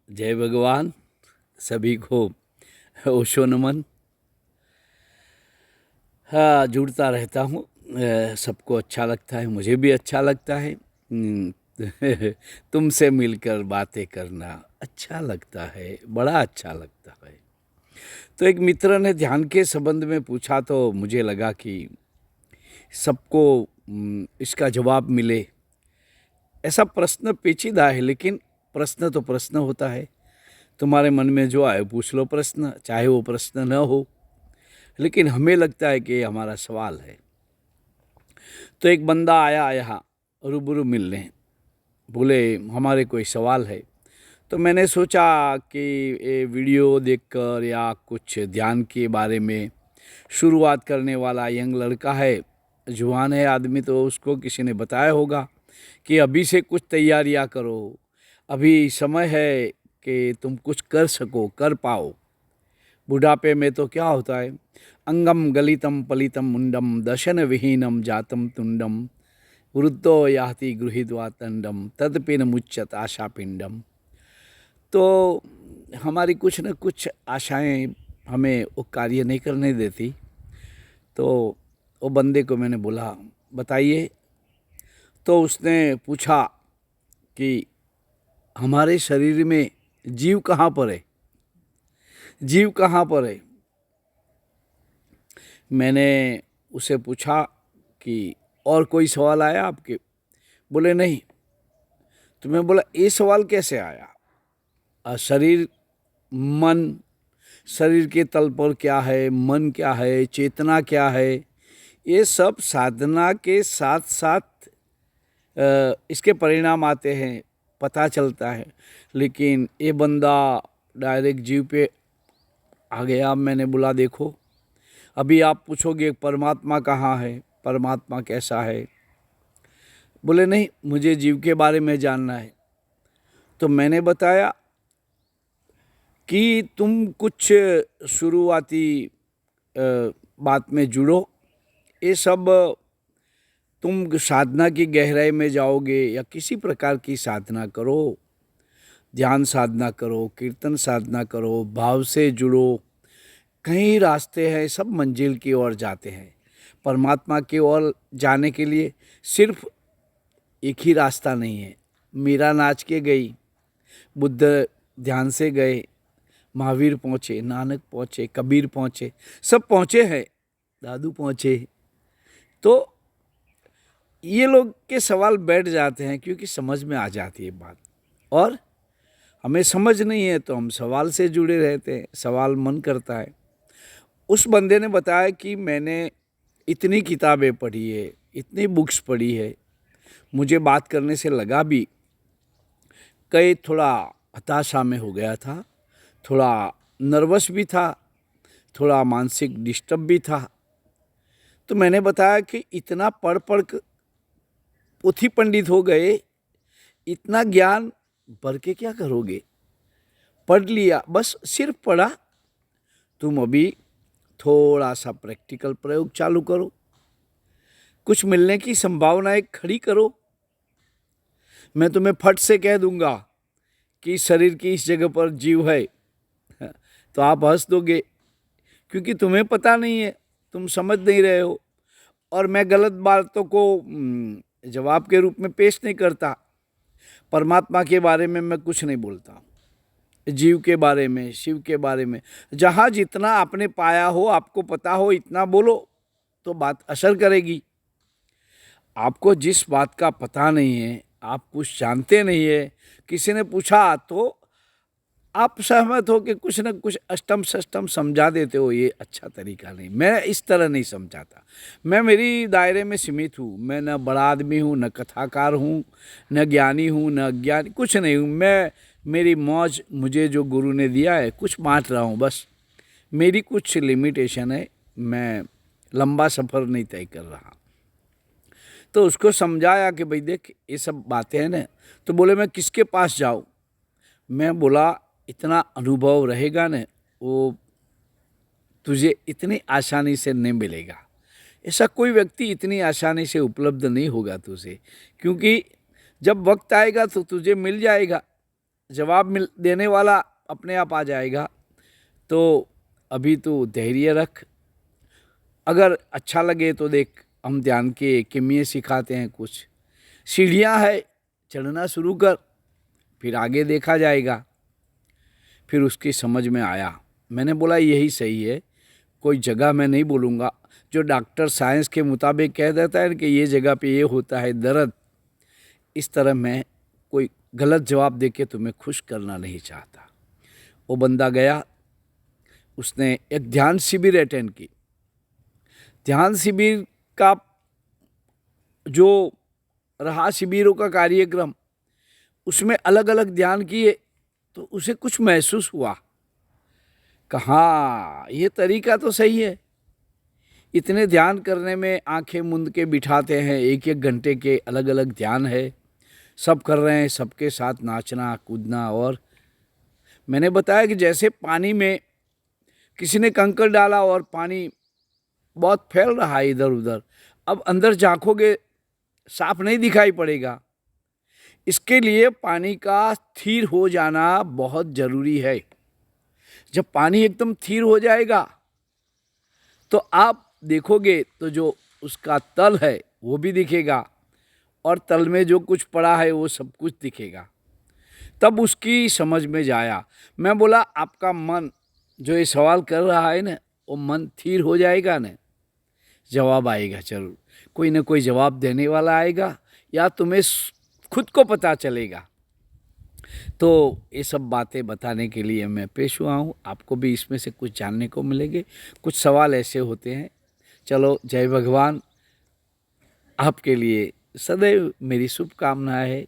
जय भगवान। सभी को ओशो नमन। हाँ, जुड़ता रहता हूँ। सबको अच्छा लगता है, मुझे भी अच्छा लगता है। तुमसे मिलकर बातें करना अच्छा लगता है, बड़ा अच्छा लगता है। तो एक मित्र ने ध्यान के संबंध में पूछा तो मुझे लगा कि सबको इसका जवाब मिले। ऐसा प्रश्न पेचीदा है, लेकिन प्रश्न तो प्रश्न होता है। तुम्हारे मन में जो आए पूछ लो प्रश्न, चाहे वो प्रश्न न हो, लेकिन हमें लगता है कि ये हमारा सवाल है। तो एक बंदा आया यहाँ रूबरू मिलने, बोले हमारे कोई सवाल है। तो मैंने सोचा कि ये वीडियो देखकर या कुछ ध्यान के बारे में शुरुआत करने वाला यंग लड़का है, जवान है आदमी, तो उसको किसी ने बताया होगा कि अभी से कुछ तैयारियां करो, अभी समय है कि तुम कुछ कर सको, कर पाओ। बुढ़ापे में तो क्या होता है, अंगम गलितम पलितम मुंडम दशन विहीनम जातम तुंडम वृद्धो याति गृहीत्वा तंडम तदपि न मुच्यत आशा पिंडम। तो हमारी कुछ न कुछ आशाएं हमें वो कार्य नहीं करने देती। तो वो बंदे को मैंने बोला बताइए। तो उसने पूछा कि हमारे शरीर में जीव कहाँ पर है, जीव कहाँ पर है। मैंने उसे पूछा कि और कोई सवाल आया आपके? बोले नहीं। तो मैं बोला ये सवाल कैसे आया? शरीर, मन, शरीर के तल पर क्या है, मन क्या है, चेतना क्या है, ये सब साधना के साथ साथ इसके परिणाम आते हैं, पता चलता है। लेकिन ये बंदा डायरेक्ट जीव पे आ गया। मैंने बोला देखो, अभी आप पूछोगे परमात्मा कहाँ है, परमात्मा कैसा है। बोले नहीं, मुझे जीव के बारे में जानना है। तो मैंने बताया कि तुम कुछ शुरुआती बात में जुड़ो, ये सब तुम साधना की गहराई में जाओगे या किसी प्रकार की साधना करो, ध्यान साधना करो, कीर्तन साधना करो, भाव से जुड़ो। कई रास्ते हैं, सब मंजिल की ओर जाते हैं। परमात्मा की ओर जाने के लिए सिर्फ एक ही रास्ता नहीं है। मीरा नाच के गई, बुद्ध ध्यान से गए, महावीर पहुँचे, नानक पहुँचे, कबीर पहुँचे, सब पहुँचे हैं, दादू पहुँचे। तो ये लोग के सवाल बैठ जाते हैं क्योंकि समझ में आ जाती है बात, और हमें समझ नहीं है तो हम सवाल से जुड़े रहते हैं, सवाल मन करता है। उस बंदे ने बताया कि मैंने इतनी किताबें पढ़ी है, इतनी बुक्स पढ़ी है, मुझे बात करने से लगा भी कई थोड़ा हताशा में हो गया था, थोड़ा नर्वस भी था, थोड़ा मानसिक डिस्टर्ब भी था। तो मैंने बताया कि इतना पढ़ पढ़ पोथी पंडित हो गए, इतना ज्ञान भर के क्या करोगे? पढ़ लिया, बस सिर्फ पढ़ा। तुम अभी थोड़ा सा प्रैक्टिकल प्रयोग चालू करो, कुछ मिलने की संभावनाएं खड़ी करो। मैं तुम्हें फट से कह दूंगा कि शरीर की इस जगह पर जीव है, तो आप हंस दोगे क्योंकि तुम्हें पता नहीं है, तुम समझ नहीं रहे हो। और मैं गलत बातों को जवाब के रूप में पेश नहीं करता। परमात्मा के बारे में मैं कुछ नहीं बोलता, जीव के बारे में, शिव के बारे में, जहाँ जितना आपने पाया हो, आपको पता हो, इतना बोलो तो बात असर करेगी। आपको जिस बात का पता नहीं है, आप कुछ जानते नहीं है, किसी ने पूछा तो आप सहमत हो कि कुछ न कुछ अष्टम सष्टम समझा देते हो, ये अच्छा तरीका नहीं। मैं इस तरह नहीं समझाता। मैं मेरी दायरे में सीमित हूँ। मैं न बड़ा आदमी हूँ, न कथाकार हूँ, न ज्ञानी हूँ, न अज्ञानी, कुछ नहीं हूँ। मैं मेरी मौज, मुझे जो गुरु ने दिया है कुछ बांट रहा हूँ, बस मेरी कुछ लिमिटेशन है। मैं लंबा सफ़र नहीं तय कर रहा। तो उसको समझाया कि भाई देख ये सब बातें हैं ना। तो बोले मैं किसके पास जाऊँ? मैं बोला इतना अनुभव रहेगा ना, वो तुझे इतनी आसानी से नहीं मिलेगा। ऐसा कोई व्यक्ति इतनी आसानी से उपलब्ध नहीं होगा तुझे, क्योंकि जब वक्त आएगा तो तुझे मिल जाएगा। जवाब देने वाला अपने आप आ जाएगा। तो अभी तो धैर्य रख, अगर अच्छा लगे तो देख, हम ध्यान के किमिये सिखाते हैं कुछ, सीढ़ियाँ है, चढ़ना शुरू कर, फिर आगे देखा जाएगा। फिर उसकी समझ में आया। मैंने बोला यही सही है, कोई जगह मैं नहीं बोलूँगा, जो डॉक्टर साइंस के मुताबिक कह देता है कि ये जगह पे ये होता है दर्द, इस तरह मैं कोई गलत जवाब दे के तुम्हें खुश करना नहीं चाहता। वो बंदा गया, उसने एक ध्यान शिविर अटेंड की। ध्यान शिविर का जो रहा शिविरों का कार्यक्रम, उसमें अलग अलग ध्यान किए, तो उसे कुछ महसूस हुआ। कहा ये तरीका तो सही है, इतने ध्यान करने में आंखें मूंद के बिठाते हैं, एक एक घंटे के अलग अलग ध्यान है, सब कर रहे हैं, सबके साथ नाचना कूदना। और मैंने बताया कि जैसे पानी में किसी ने कंकड़ डाला और पानी बहुत फैल रहा है इधर उधर, अब अंदर झांकोगे साफ नहीं दिखाई पड़ेगा। इसके लिए पानी का स्थिर हो जाना बहुत ज़रूरी है। जब पानी एकदम स्थिर हो जाएगा तो आप देखोगे तो जो उसका तल है वो भी दिखेगा, और तल में जो कुछ पड़ा है वो सब कुछ दिखेगा। तब उसकी समझ में जाया। मैं बोला आपका मन जो ये सवाल कर रहा है ना, वो मन स्थिर हो जाएगा ना, जवाब आएगा जरूर, कोई ना कोई जवाब देने वाला आएगा, या तुम्हें खुद को पता चलेगा। तो ये सब बातें बताने के लिए मैं पेश हुआ हूँ। आपको भी इसमें से कुछ जानने को मिलेंगे, कुछ सवाल ऐसे होते हैं। चलो, जय भगवान, आपके लिए सदैव मेरी शुभकामनाएं है।